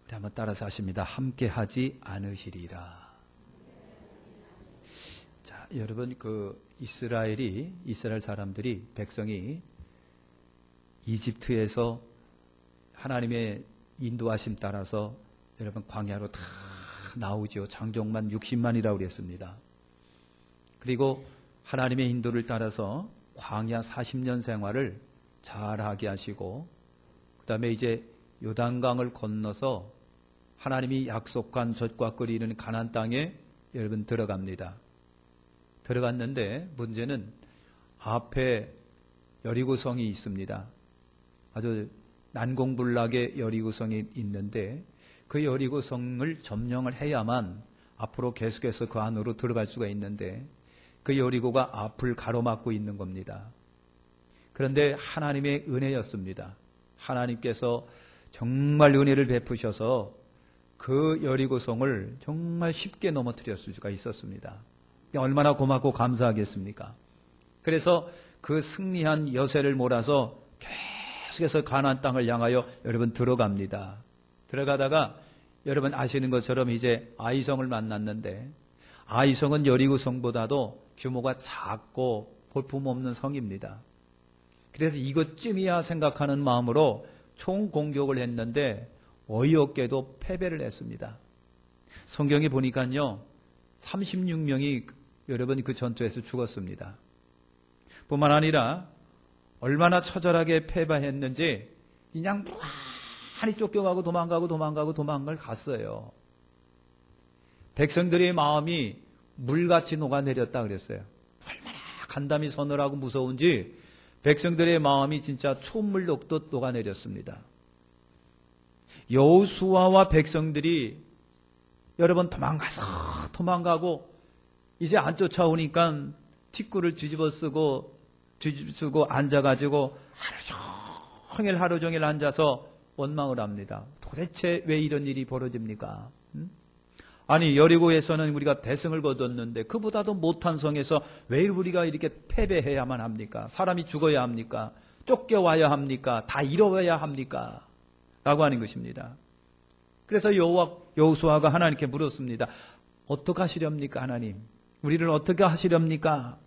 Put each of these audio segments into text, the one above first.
우리 한번 따라서 하십니다. 함께 하지 않으시리라. 자, 여러분, 이스라엘 사람들이, 백성이 이집트에서 하나님의 인도하심 따라서 여러분 광야로 다 나오죠. 장정만 60만이라고 그랬습니다. 그리고 하나님의 인도를 따라서 광야 40년 생활을 잘하게 하시고, 그 다음에 이제 요단강을 건너서 하나님이 약속한 젖과 꿀이 흐르는 가나안 땅에 여러분 들어갑니다. 들어갔는데 문제는 앞에 여리고성이 있습니다. 아주 난공불락의 여리고성이 있는데 그 여리고성을 점령을 해야만 앞으로 계속해서 그 안으로 들어갈 수가 있는데 그 여리고가 앞을 가로막고 있는 겁니다. 그런데 하나님의 은혜였습니다. 하나님께서 정말 은혜를 베푸셔서 그 여리고성을 정말 쉽게 넘어뜨렸을 수가 있었습니다. 얼마나 고맙고 감사하겠습니까? 그래서 그 승리한 여세를 몰아서 계속해서 가나안 땅을 향하여 여러분 들어갑니다. 들어가다가 여러분 아시는 것처럼 이제 아이성을 만났는데 아이성은 여리고성보다도 규모가 작고 볼품없는 성입니다. 그래서 이것쯤이야 생각하는 마음으로 총공격을 했는데 어이없게도 패배를 했습니다. 성경에 보니까요 36명이 여러분 그 전투에서 죽었습니다. 뿐만 아니라 얼마나 처절하게 패배했는지 그냥 많이 쫓겨가고 도망을 갔어요. 백성들의 마음이 물같이 녹아내렸다 그랬어요. 얼마나 간담이 서늘하고 무서운지 백성들의 마음이 진짜 촛물 녹듯 녹아내렸습니다. 여호수아와 백성들이 여러분 도망가고 이제 안 쫓아오니까 티끌을 뒤집어 쓰고 앉아가지고 하루 종일 앉아서 원망을 합니다. 도대체 왜 이런 일이 벌어집니까? 아니 여리고에서는 우리가 대승을 거뒀는데 그보다도 못한 성에서 왜 우리가 이렇게 패배해야만 합니까? 사람이 죽어야 합니까? 쫓겨와야 합니까? 다 잃어야 합니까? 라고 하는 것입니다. 그래서 여호수아가 하나님께 물었습니다. 어떻게 하시렵니까 하나님? 우리를 어떻게 하시렵니까?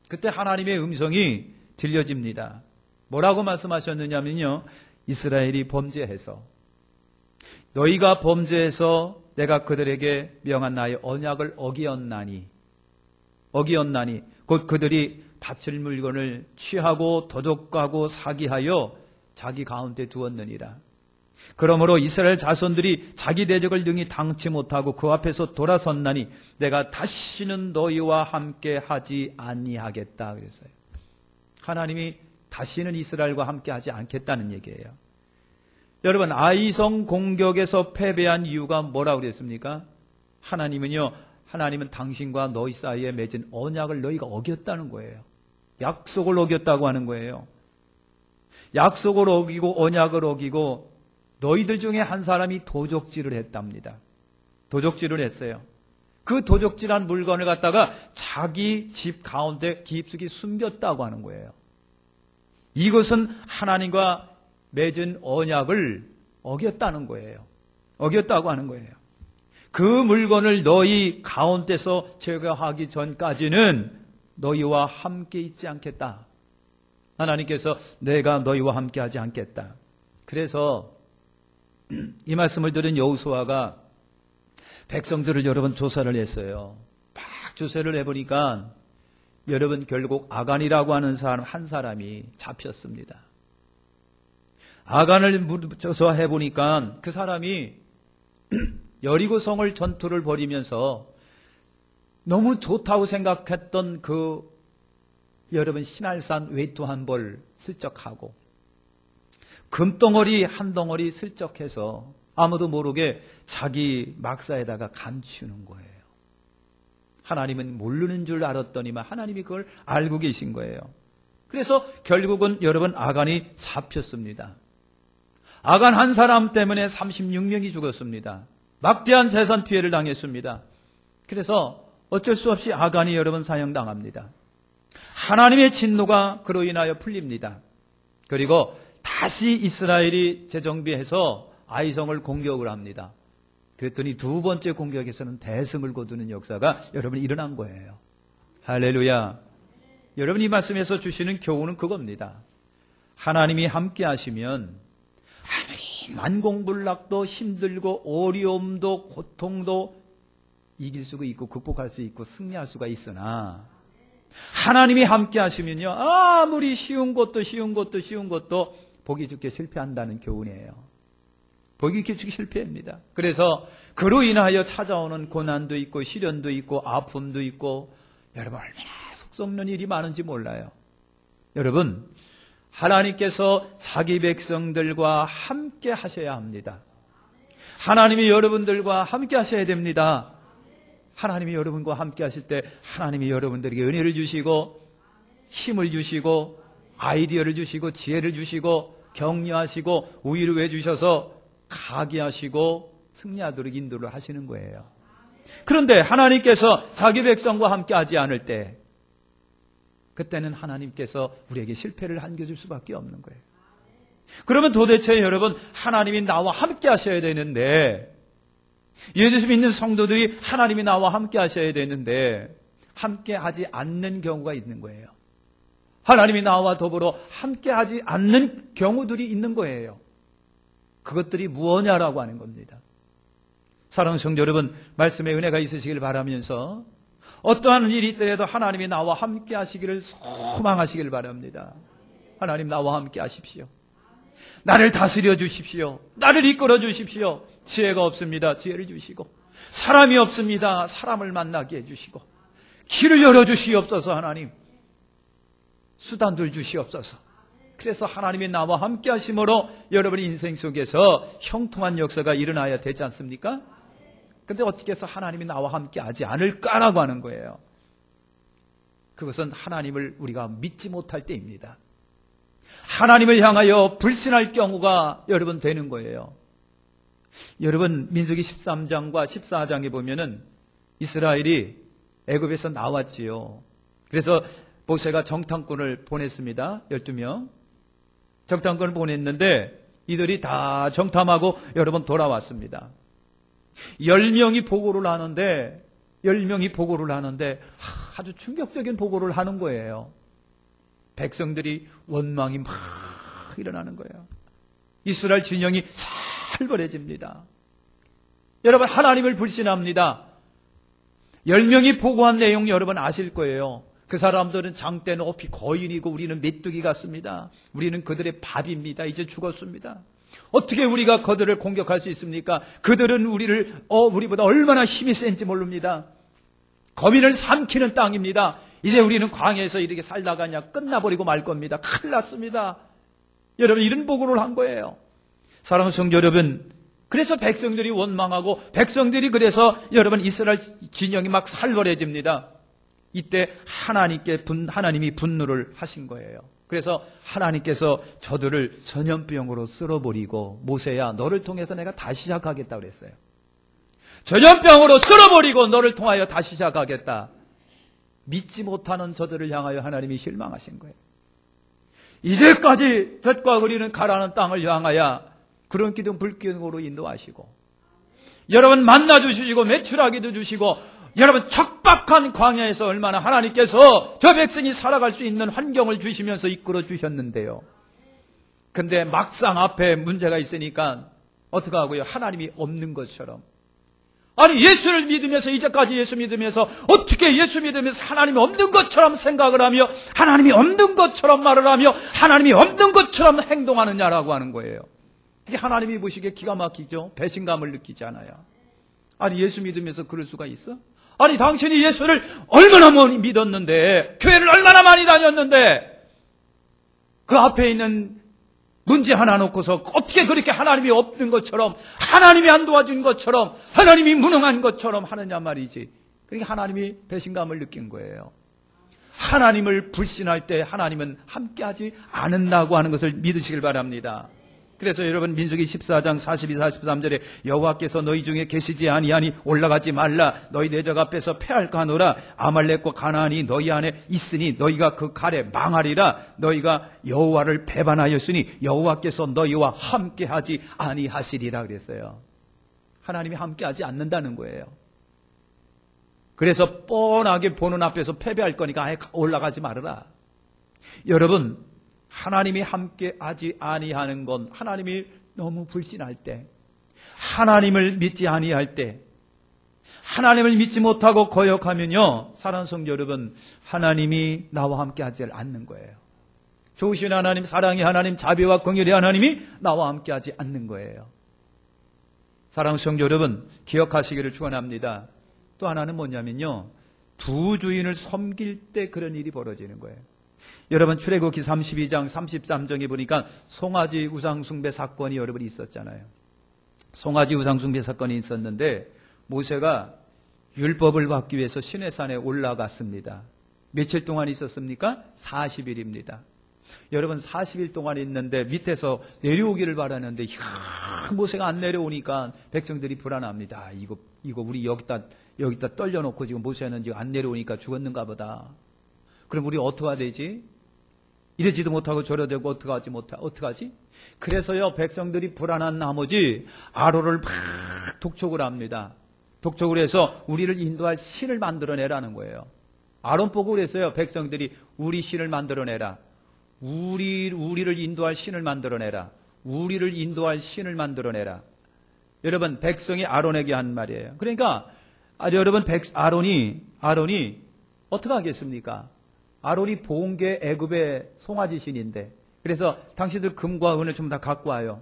그때 하나님의 음성이 들려집니다. 뭐라고 말씀하셨느냐면요. 이스라엘이 범죄해서 너희가 범죄해서 내가 그들에게 명한 나의 언약을 어기었나니 곧 그들이 바칠 물건을 취하고 도둑하고 사기하여 자기 가운데 두었느니라. 그러므로 이스라엘 자손들이 자기 대적을 능히 당치 못하고 그 앞에서 돌아섰나니 내가 다시는 너희와 함께 하지 아니하겠다 그랬어요. 하나님이 다시는 이스라엘과 함께 하지 않겠다는 얘기예요. 여러분 아이성 공격에서 패배한 이유가 뭐라고 그랬습니까? 하나님은 당신과 너희 사이에 맺은 언약을 너희가 어겼다는 거예요. 약속을 어겼다고 하는 거예요. 약속을 어기고 언약을 어기고 너희들 중에 한 사람이 도적질을 했답니다. 도적질을 했어요. 그 도적질한 물건을 갖다가 자기 집 가운데 깊숙이 숨겼다고 하는 거예요. 이것은 하나님과 맺은 언약을 어겼다는 거예요. 어겼다고 하는 거예요. 그 물건을 너희 가운데서 제거하기 전까지는 너희와 함께 있지 않겠다. 하나님께서 내가 너희와 함께 하지 않겠다. 그래서 이 말씀을 들은 여호수아가 백성들을 여러분 조사를 했어요. 막 조사를 해보니까 여러분 결국 아간이라고 하는 사람 한 사람이 잡혔습니다. 아간을 조사해보니까 그 사람이 여리고성을 전투를 벌이면서 너무 좋다고 생각했던 그 여러분 신할산 외투 한 벌 슬쩍하고 금덩어리 한 덩어리 슬쩍해서 아무도 모르게 자기 막사에다가 감추는 거예요. 하나님은 모르는 줄 알았더니만 하나님이 그걸 알고 계신 거예요. 그래서 결국은 여러분 아간이 잡혔습니다. 아간 한 사람 때문에 36명이 죽었습니다. 막대한 재산 피해를 당했습니다. 그래서 어쩔 수 없이 아간이 여러분 사형당합니다. 하나님의 진노가 그로 인하여 풀립니다. 그리고 다시 이스라엘이 재정비해서 아이성을 공격을 합니다. 그랬더니 두 번째 공격에서는 대승을 거두는 역사가 여러분 일어난 거예요. 할렐루야. 여러분, 이 말씀에서 주시는 교훈은 그겁니다. 하나님이 함께 하시면 아무리 만공불락도 힘들고 어려움도 고통도 이길 수가 있고 극복할 수 있고 승리할 수가 있으나, 하나님이 함께 하시면요, 아무리 쉬운 것도 보기 좋게 실패한다는 교훈이에요. 보기 좋게 실패합니다. 그래서 그로 인하여 찾아오는 고난도 있고 시련도 있고 아픔도 있고, 여러분 얼마나 속 썩는 일이 많은지 몰라요. 여러분, 하나님께서 자기 백성들과 함께 하셔야 합니다. 하나님이 여러분들과 함께 하셔야 됩니다. 하나님이 여러분과 함께 하실 때 하나님이 여러분들에게 은혜를 주시고 힘을 주시고 아이디어를 주시고 지혜를 주시고 격려하시고 우위를 외주셔서 가게 하시고 승리하도록 인도를 하시는 거예요. 그런데 하나님께서 자기 백성과 함께 하지 않을 때, 그때는 하나님께서 우리에게 실패를 안겨줄 수밖에 없는 거예요. 그러면 도대체 여러분, 하나님이 나와 함께 하셔야 되는데, 예수 믿는 성도들이 하나님이 나와 함께 하셔야 되는데 함께 하지 않는 경우가 있는 거예요. 하나님이 나와 더불어 함께 하지 않는 경우들이 있는 거예요. 그것들이 무엇냐라고 하는 겁니다. 사랑하는 성도 여러분, 말씀에 은혜가 있으시길 바라면서 어떠한 일이 있더라도 하나님이 나와 함께 하시기를 소망하시길 바랍니다. 하나님 나와 함께 하십시오. 나를 다스려 주십시오. 나를 이끌어 주십시오. 지혜가 없습니다. 지혜를 주시고, 사람이 없습니다. 사람을 만나게 해주시고, 길을 열어주시옵소서. 하나님, 수단들 주시옵소서. 그래서 하나님이 나와 함께 하심으로 여러분의 인생 속에서 형통한 역사가 일어나야 되지 않습니까? 근데 어떻게 해서 하나님이 나와 함께 하지 않을까라고 하는 거예요. 그것은 하나님을 우리가 믿지 못할 때입니다. 하나님을 향하여 불신할 경우가 여러분 되는 거예요. 여러분, 민수기 13장과 14장에 보면은 이스라엘이 애굽에서 나왔지요. 그래서 모세가 정탐꾼을 보냈습니다. 12명. 정탐꾼을 보냈는데 이들이 다 정탐하고 여러분 돌아왔습니다. 10명이 보고를 하는데 아주 충격적인 보고를 하는 거예요. 백성들이 원망이 막 일어나는 거예요. 이스라엘 진영이 살벌해집니다. 여러분, 하나님을 불신합니다. 10명이 보고한 내용 여러분 아실 거예요. 그 사람들은 장대 높이 거인이고 우리는 메뚜기 같습니다. 우리는 그들의 밥입니다. 이제 죽었습니다. 어떻게 우리가 그들을 공격할 수 있습니까? 그들은 우리보다 얼마나 힘이 센지 모릅니다. 거민을 삼키는 땅입니다. 이제 우리는 광야에서 이렇게 살다가냐 끝나버리고 말 겁니다. 큰일 났습니다. 여러분, 이런 보고를 한 거예요. 사랑하는 성도 여러분, 그래서 백성들이 원망하고 백성들이 그래서 여러분 이스라엘 진영이 막 살벌해집니다. 이때 하나님이 분노를 하신 거예요. 그래서 하나님께서 저들을 전염병으로 쓸어버리고, 모세야 너를 통해서 내가 다시 시작하겠다 그랬어요. 전염병으로 쓸어버리고 너를 통하여 다시 시작하겠다. 믿지 못하는 저들을 향하여 하나님이 실망하신 거예요. 이제까지 젖과 그리는 가라는 땅을 향하여 구름 기둥 불 기둥으로 인도하시고, 여러분 만나주시고 매출하기도 주시고, 여러분 척박한 광야에서 얼마나 하나님께서 저 백성이 살아갈 수 있는 환경을 주시면서 이끌어 주셨는데요. 근데 막상 앞에 문제가 있으니까 어떻게 하고요? 하나님이 없는 것처럼. 아니, 예수를 믿으면서, 이제까지 예수 믿으면서 어떻게 예수 믿으면서 하나님이 없는 것처럼 생각을 하며 하나님이 없는 것처럼 말을 하며 하나님이 없는 것처럼 행동하느냐라고 하는 거예요. 이게 하나님이 보시기에 기가 막히죠. 배신감을 느끼지 않아요. 아니, 예수 믿으면서 그럴 수가 있어? 아니, 당신이 예수를 얼마나 많이 믿었는데, 교회를 얼마나 많이 다녔는데, 그 앞에 있는 문제 하나 놓고서 어떻게 그렇게 하나님이 없는 것처럼, 하나님이 안 도와준 것처럼, 하나님이 무능한 것처럼 하느냐 말이지. 그러니까 하나님이 배신감을 느낀 거예요. 하나님을 불신할 때 하나님은 함께하지 않는다고 하는 것을 믿으시길 바랍니다. 그래서 여러분 민수기 14장 42, 43절에 여호와께서 너희 중에 계시지 아니하니 올라가지 말라. 너희 내적 앞에서 패할까 하노라. 아말렉과 가나안이 너희 안에 있으니 너희가 그 칼에 망하리라. 너희가 여호와를 배반하였으니 여호와께서 너희와 함께하지 아니하시리라 그랬어요. 하나님이 함께하지 않는다는 거예요. 그래서 뻔하게 보는 앞에서 패배할 거니까 아예 올라가지 말아라. 여러분, 하나님이 함께하지 아니하는 건 하나님이 너무 불신할 때, 하나님을 믿지 아니할 때, 하나님을 믿지 못하고 거역하면요, 사랑하는 성도 여러분, 하나님이 나와 함께하지 않는 거예요. 좋으신 하나님, 사랑의 하나님, 자비와 긍휼의 하나님이 나와 함께하지 않는 거예요. 사랑하는 성도 여러분, 기억하시기를 축원합니다. 또 하나는 뭐냐면요, 두 주인을 섬길 때 그런 일이 벌어지는 거예요. 여러분 출애굽기 32장 33절에 보니까 송아지 우상숭배 사건이 여러분 있었잖아요. 송아지 우상숭배 사건이 있었는데 모세가 율법을 받기 위해서 시내산에 올라갔습니다. 며칠 동안 있었습니까? 40일입니다. 여러분 40일 동안 있는데 밑에서 내려오기를 바라는데 모세가 안 내려오니까 백성들이 불안합니다. 이거 우리 여기다 떨려놓고 지금 모세는 지금 안 내려오니까 죽었는가 보다. 그럼 우리 어떡해야 되지? 이러지도 못하고 저러지도 어떡하지? 그래서요, 백성들이 불안한 나머지 아론을 막 독촉을 합니다. 독촉을 해서 우리를 인도할 신을 만들어내라는 거예요. 아론 보고 그랬어요. 백성들이 우리 신을 만들어내라. 우리를 인도할 신을 만들어내라. 우리를 인도할 신을 만들어내라. 여러분, 백성이 아론에게 한 말이에요. 그러니까 여러분, 아론이 어떻게 하겠습니까? 아론이 본 게 애굽의 송아지 신인데, 그래서 당신들 금과 은을 좀 다 갖고 와요.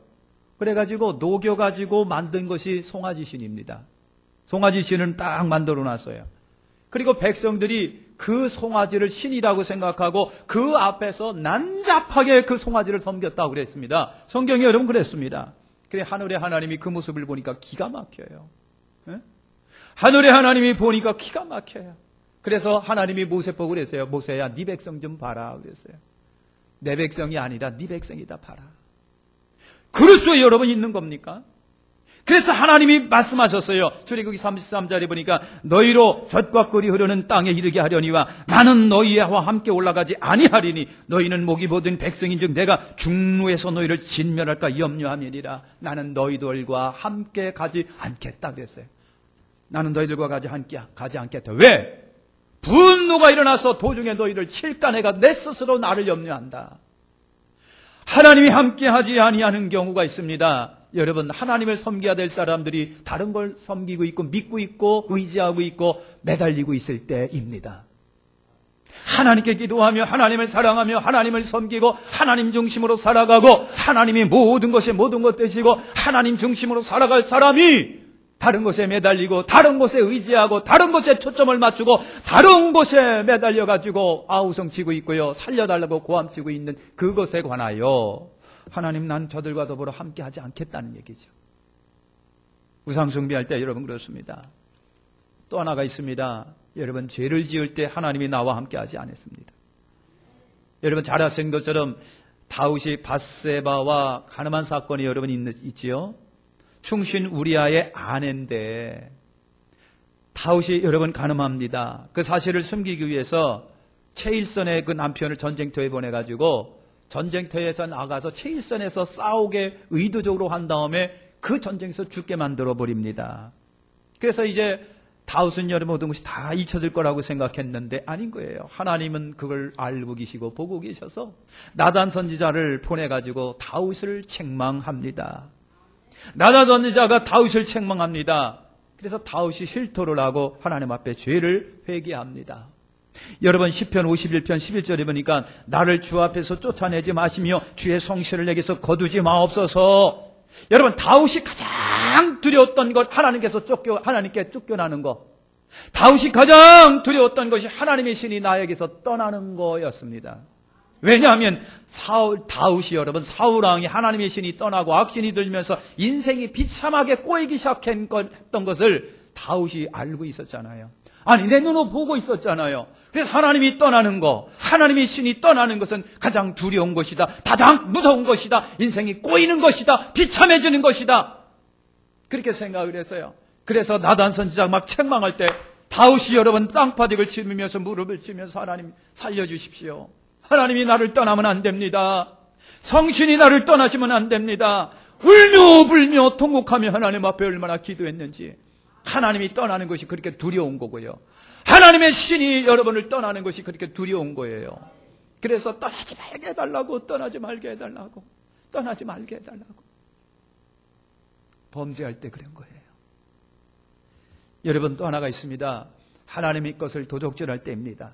그래가지고 녹여가지고 만든 것이 송아지 신입니다. 송아지 신은 딱 만들어 놨어요. 그리고 백성들이 그 송아지를 신이라고 생각하고 그 앞에서 난잡하게 그 송아지를 섬겼다고 그랬습니다. 성경이 여러분 그랬습니다. 그래 하늘의 하나님이 그 모습을 보니까 기가 막혀요. 네? 하늘의 하나님이 보니까 기가 막혀요. 그래서 하나님이 모세 보고 그랬어요. 모세야, 네 백성 좀 봐라 그랬어요. 내 백성이 아니라 네 백성이다 봐라. 그리스도에 여러분 있는 겁니까? 그래서 하나님이 말씀하셨어요. 출애굽기 33절에 보니까 너희로 젖과 꿀이 흐르는 땅에 이르게 하려니와 나는 너희와 함께 올라가지 아니하리니 너희는 목이 보든 백성인즉 내가 중루에서 너희를 진멸할까 염려함이니라. 나는 너희들과 함께 가지 않겠다 그랬어요. 나는 너희들과 가지 않겠다. 왜? 분노가 일어나서 도중에 너희를 칠까 내가 내 스스로 나를 염려한다. 하나님이 함께하지 아니하는 경우가 있습니다. 여러분, 하나님을 섬겨야 될 사람들이 다른 걸 섬기고 있고 믿고 있고 의지하고 있고 매달리고 있을 때입니다. 하나님께 기도하며 하나님을 사랑하며 하나님을 섬기고 하나님 중심으로 살아가고 하나님이 모든 것의 모든 것 되시고 하나님 중심으로 살아갈 사람이 다른 것에 매달리고 다른 것에 의지하고 다른 것에 초점을 맞추고 다른 것에 매달려가지고 아우성치고 있고요. 살려달라고 고함치고 있는 그것에 관하여 하나님 난 저들과 더불어 함께하지 않겠다는 얘기죠. 우상숭배할 때 여러분 그렇습니다. 또 하나가 있습니다. 여러분 죄를 지을 때 하나님이 나와 함께하지 않았습니다. 여러분 잘 아시는 것처럼 다윗이 밧세바와 가늠한 사건이 여러분 있지요. 충신 우리아의 아내인데 다윗이 여러분 가늠합니다. 그 사실을 숨기기 위해서 최일선의 그 남편을 전쟁터에 보내가지고 전쟁터에서 나가서 최일선에서 싸우게 의도적으로 한 다음에 그 전쟁에서 죽게 만들어 버립니다. 그래서 이제 다윗은 여러분 모든 것이 다 잊혀질 거라고 생각했는데 아닌 거예요. 하나님은 그걸 알고 계시고 보고 계셔서 나단 선지자를 보내가지고 다윗을 책망합니다. 나단 선지자가 다윗을 책망합니다. 그래서 다윗이 실토를 하고 하나님 앞에 죄를 회개합니다. 여러분 시편 51편 11절에 보니까 나를 주 앞에서 쫓아내지 마시며 주의 성실을 내게서 거두지 마옵소서. 여러분 다윗이 가장 두려웠던 것 하나님께 쫓겨나는 것. 다윗이 가장 두려웠던 것이 하나님의 신이 나에게서 떠나는 거였습니다. 왜냐하면 다윗이 여러분 사울왕이 하나님의 신이 떠나고 악신이 들면서 인생이 비참하게 꼬이기 시작했던 것을 다윗이 알고 있었잖아요. 아니, 내 눈으로 보고 있었잖아요. 그래서 하나님이 떠나는 거, 하나님의 신이 떠나는 것은 가장 두려운 것이다. 가장 무서운 것이다. 인생이 꼬이는 것이다. 비참해지는 것이다. 그렇게 생각을 했어요. 그래서 나단 선지자가 막 책망할 때 다윗이 여러 번 땅바닥을 치면서 무릎을 치면서 하나님 살려주십시오. 하나님이 나를 떠나면 안 됩니다. 성신이 나를 떠나시면 안 됩니다. 울며 불며 통곡하며 하나님 앞에 얼마나 기도했는지. 하나님이 떠나는 것이 그렇게 두려운 거고요. 하나님의 신이 여러분을 떠나는 것이 그렇게 두려운 거예요. 그래서 떠나지 말게 해달라고, 떠나지 말게 해달라고, 떠나지 말게 해달라고. 범죄할 때 그런 거예요. 여러분, 또 하나가 있습니다. 하나님의 것을 도적질할 때입니다.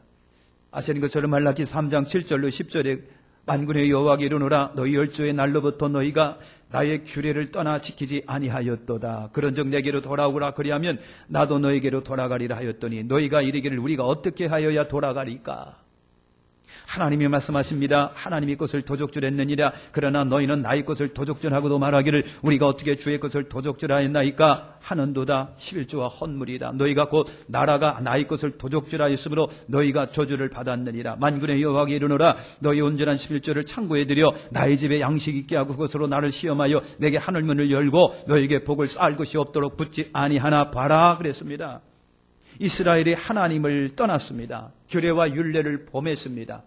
아시는 것처럼 말라기 3장 7절로 10절에 만군의 여호와께 이르노라 너희 열조의 날로부터 너희가 나의 규례를 떠나 지키지 아니하였도다. 그런즉 내게로 돌아오라. 그리하면 나도 너희에게로 돌아가리라 하였더니 너희가 이르기를 우리가 어떻게 하여야 돌아가리까? 하나님이 말씀하십니다. 하나님의 것을 도적질했느니라. 그러나 너희는 나의 것을 도적질하고도 말하기를 우리가 어떻게 주의 것을 도적질하였나이까 하는도다. 11조와 헛물이다. 너희가 곧 나라가 나의 것을 도적질하였으므로 너희가 저주를 받았느니라. 만군의 여호와께 이르노라 너희 온전한 11조를 창고에 들여 나의 집에 양식 있게 하고 그것으로 나를 시험하여 내게 하늘문을 열고 너희에게 복을 쌓을 것이 없도록 붙지 아니하나 봐라. 그랬습니다. 이스라엘이 하나님을 떠났습니다. 규례와 율례를 범했습니다.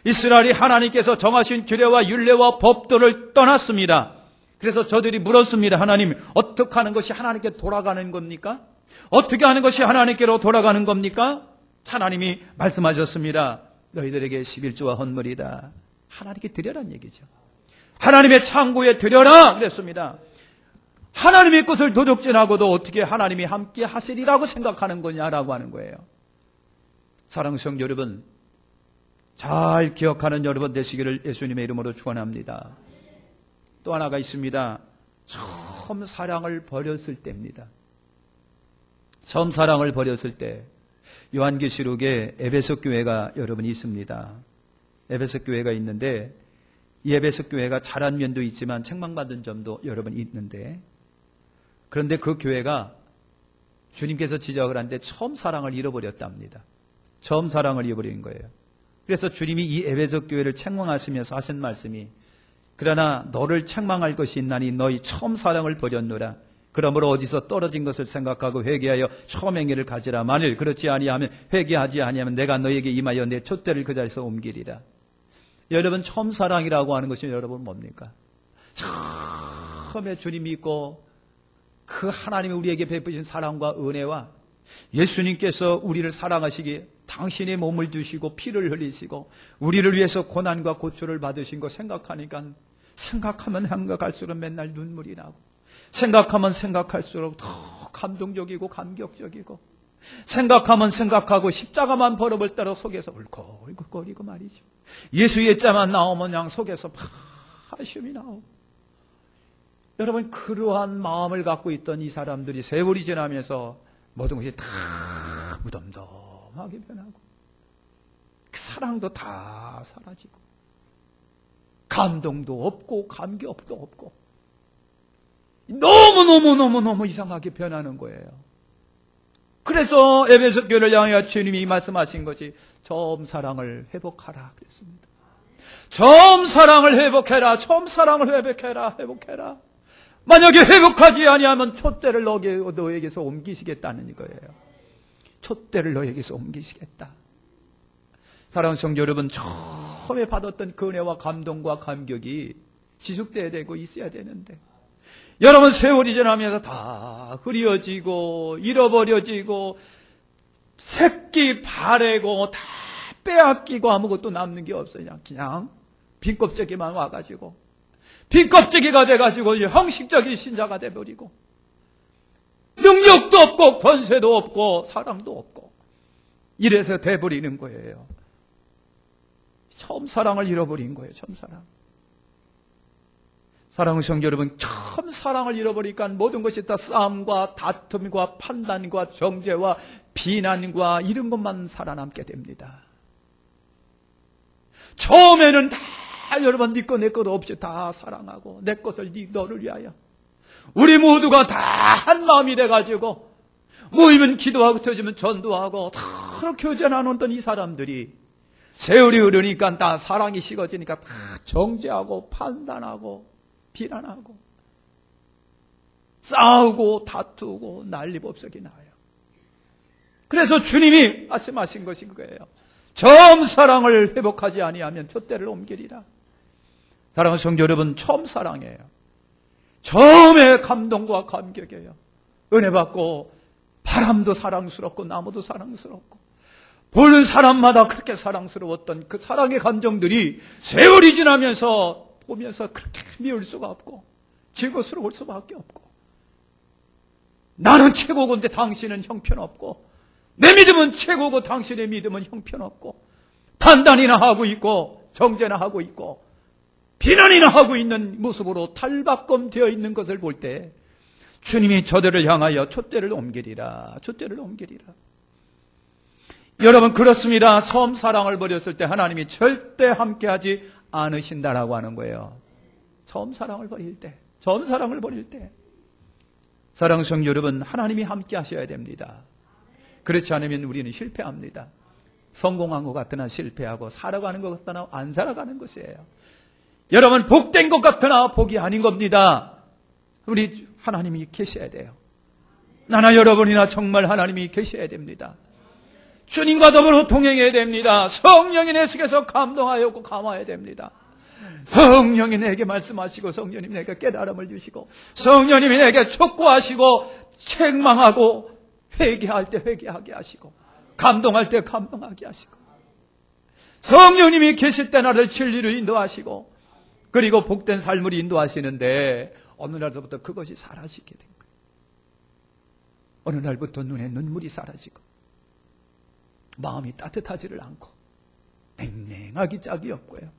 이스라엘이 하나님께서 정하신 규례와 율례와 법도를 떠났습니다. 그래서 저들이 물었습니다. 하나님, 어떻게 하는 것이 하나님께 돌아가는 겁니까? 어떻게 하는 것이 하나님께로 돌아가는 겁니까? 하나님이 말씀하셨습니다. 너희들에게 11조와 헌물이다. 하나님께 드려란 얘기죠. 하나님의 창고에 드려라 그랬습니다. 하나님의 것을 도적질하고도 어떻게 하나님이 함께 하시리라고 생각하는 거냐라고 하는 거예요. 사랑하는 성도 여러분, 잘 기억하는 여러분 되시기를 예수님의 이름으로 축원합니다. 또 하나가 있습니다. 처음 사랑을 버렸을 때입니다. 처음 사랑을 버렸을 때 요한계시록에 에베소 교회가 여러분 있습니다. 에베소 교회가 있는데 이 에베소 교회가 잘한 면도 있지만 책망받은 점도 여러분 있는데 그런데 그 교회가 주님께서 지적을 하는데 처음 사랑을 잃어버렸답니다. 처음 사랑을 잃어버린 거예요. 그래서 주님이 이 에베소 교회를 책망하시면서 하신 말씀이 그러나 너를 책망할 것이 있나니 너희 처음 사랑을 버렸노라. 그러므로 어디서 떨어진 것을 생각하고 회개하여 처음 행위를 가지라. 만일 그렇지 아니하면 회개하지 아니하면 내가 너에게 임하여 내 촛대를 그 자리에서 옮기리라. 여러분 처음 사랑이라고 하는 것이 여러분 뭡니까? 처음에 주님 믿고 그 하나님이 우리에게 베푸신 사랑과 은혜와 예수님께서 우리를 사랑하시기에 당신의 몸을 주시고 피를 흘리시고 우리를 위해서 고난과 고초를 받으신 거 생각하니까 생각하면 생각할수록 맨날 눈물이 나고 생각하면 생각할수록 더 감동적이고 감격적이고 생각하면 생각하고 십자가만 벌어볼 따라 속에서 울컥울컥거리고 말이죠. 예수의 자만 나오면 그냥 속에서 파시음이 나오고 여러분 그러한 마음을 갖고 있던 이 사람들이 세월이 지나면서 모든 것이 다 무덤덤하게 변하고 그 사랑도 다 사라지고 감동도 없고 감격도 없고 너무 이상하게 변하는 거예요. 그래서 에베소 교회를 향하여 주님이 말씀하신 것이 처음 사랑을 회복하라 그랬습니다. 처음 사랑을 회복해라. 처음 사랑을 회복해라. 만약에 회복하지 아니하면 촛대를 너에게서 옮기시겠다는 거예요. 촛대를 너에게서 옮기시겠다. 사랑하는 성도 여러분, 처음에 받았던 그 은혜와 감동과 감격이 지속돼야 되고 있어야 되는데 여러분 세월이 지나면서 다 흐려지고 잃어버려지고 새끼 바래고 다 빼앗기고 아무것도 남는 게 없어요. 그냥 빈 껍데기만 와가지고 빈 껍데기가 돼가지고 형식적인 신자가 돼버리고 능력도 없고 권세도 없고 사랑도 없고 이래서 돼버리는 거예요. 처음 사랑을 잃어버린 거예요. 처음 사랑. 사랑하는 성도 여러분, 처음 사랑을 잃어버리니까 모든 것이 다 싸움과 다툼과 판단과 정죄와 비난과 이런 것만 살아남게 됩니다. 처음에는 다 여러분 네 거 내 것도 없이 다 사랑하고 내 것을 너를 위하여 우리 모두가 다 한 마음이 돼가지고 모이면 기도하고 터지면 전도하고 다 교제 나누던 이 사람들이 세월이 흐르니까 다 사랑이 식어지니까 다 정죄하고 판단하고 비난하고 싸우고 다투고 난리법석이 나요. 그래서 주님이 말씀하신 것이 그거예요. 처음 사랑을 회복하지 아니하면 촛대를 옮기리라. 사랑하는 성도 여러분, 처음 사랑이에요. 처음에 감동과 감격이에요. 은혜 받고 바람도 사랑스럽고 나무도 사랑스럽고 보는 사람마다 그렇게 사랑스러웠던 그 사랑의 감정들이 세월이 지나면서 보면서 그렇게 미울 수가 없고 즐거스러울 수밖에 없고, 나는 최고고인데 당신은 형편없고, 내 믿음은 최고고 당신의 믿음은 형편없고, 판단이나 하고 있고 정죄나 하고 있고 비난이나 하고 있는 모습으로 탈바꿈되어 있는 것을 볼 때 주님이 저들을 향하여 촛대를 옮기리라. 촛대를 옮기리라. 여러분, 그렇습니다. 처음 사랑을 버렸을 때 하나님이 절대 함께하지 않으신다라고 하는 거예요. 처음 사랑을 버릴 때, 처음 사랑을 버릴 때. 사랑하는 성도 여러분, 하나님이 함께 하셔야 됩니다. 그렇지 않으면 우리는 실패합니다. 성공한 것 같으나 실패하고, 살아가는 것 같으나 안 살아가는 것이에요. 여러분, 복된 것 같으나 복이 아닌 겁니다. 우리 하나님이 계셔야 돼요. 나나 여러분이나 정말 하나님이 계셔야 됩니다. 주님과 더불어 동행해야 됩니다. 성령이 내 속에서 감동하였고 감화해야 됩니다. 성령이 내게 말씀하시고, 성령님이 내게 깨달음을 주시고, 성령님이 내게 촉구하시고, 책망하고, 회개할 때 회개하게 하시고, 감동할 때 감동하게 하시고, 성령님이 계실 때 나를 진리로 인도하시고, 그리고 복된 삶을 인도하시는데 어느 날부터 그것이 사라지게 된 거예요. 어느 날부터 눈에 눈물이 사라지고 마음이 따뜻하지를 않고 냉랭하기 짝이 없고요.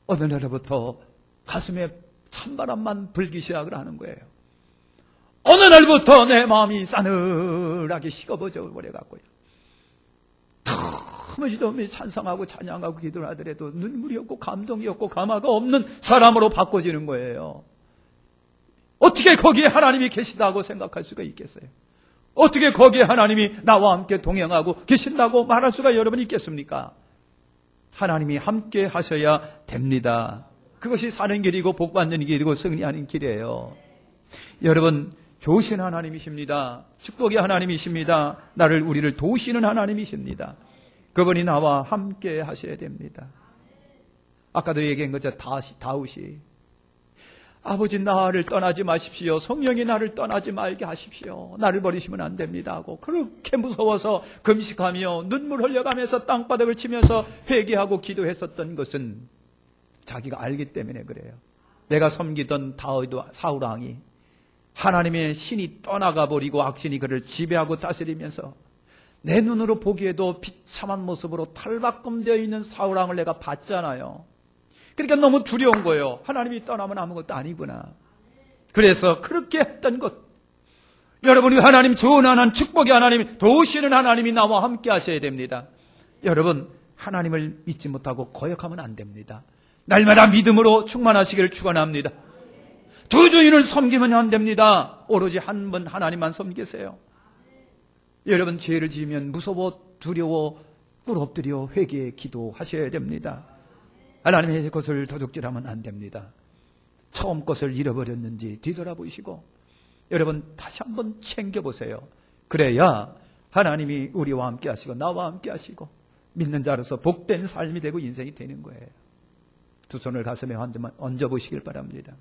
어느 날부터 가슴에 찬바람만 불기 시작을 하는 거예요. 어느 날부터 내 마음이 싸늘하게 식어버려 버려갖고요. 터무지도 찬성하고 찬양하고 기도를 하더라도 눈물이 없고 감동이 없고 감화가 없는 사람으로 바꿔지는 거예요. 어떻게 거기에 하나님이 계시다고 생각할 수가 있겠어요? 어떻게 거기에 하나님이 나와 함께 동행하고 계신다고 말할 수가 여러분 있겠습니까? 하나님이 함께 하셔야 됩니다. 그것이 사는 길이고 복받는 길이고 승리하는 길이에요. 여러분, 좋으신 하나님이십니다. 축복의 하나님이십니다. 우리를 도우시는 하나님이십니다. 그분이 나와 함께 하셔야 됩니다. 아까도 얘기한 것처럼 다윗이 아버지, 나를 떠나지 마십시오. 성령이 나를 떠나지 말게 하십시오. 나를 버리시면 안 됩니다 하고 그렇게 무서워서 금식하며 눈물 흘려가면서 땅바닥을 치면서 회개하고 기도했었던 것은 자기가 알기 때문에 그래요. 내가 섬기던 사울 왕이 하나님의 신이 떠나가 버리고 악신이 그를 지배하고 다스리면서 내 눈으로 보기에도 비참한 모습으로 탈바꿈되어 있는 사울 왕을 내가 봤잖아요. 그러니까 너무 두려운 거예요. 하나님이 떠나면 아무것도 아니구나. 그래서 그렇게 했던 것. 여러분이 하나님, 좋은 하나님, 축복의 하나님, 도우시는 하나님이 나와 함께 하셔야 됩니다. 여러분, 하나님을 믿지 못하고 거역하면 안 됩니다. 날마다 믿음으로 충만하시기를 축원합니다. 두 주인을 섬기면 안 됩니다. 오로지 한 분 하나님만 섬기세요. 여러분, 죄를 지으면 무서워, 두려워, 꿇 엎드려 회개에 기도하셔야 됩니다. 하나님의 것을 도둑질하면 안 됩니다. 처음 것을 잃어버렸는지 뒤돌아보시고 여러분 다시 한번 챙겨보세요. 그래야 하나님이 우리와 함께 하시고 나와 함께 하시고 믿는 자로서 복된 삶이 되고 인생이 되는 거예요. 두 손을 가슴에 얹어보시길 바랍니다.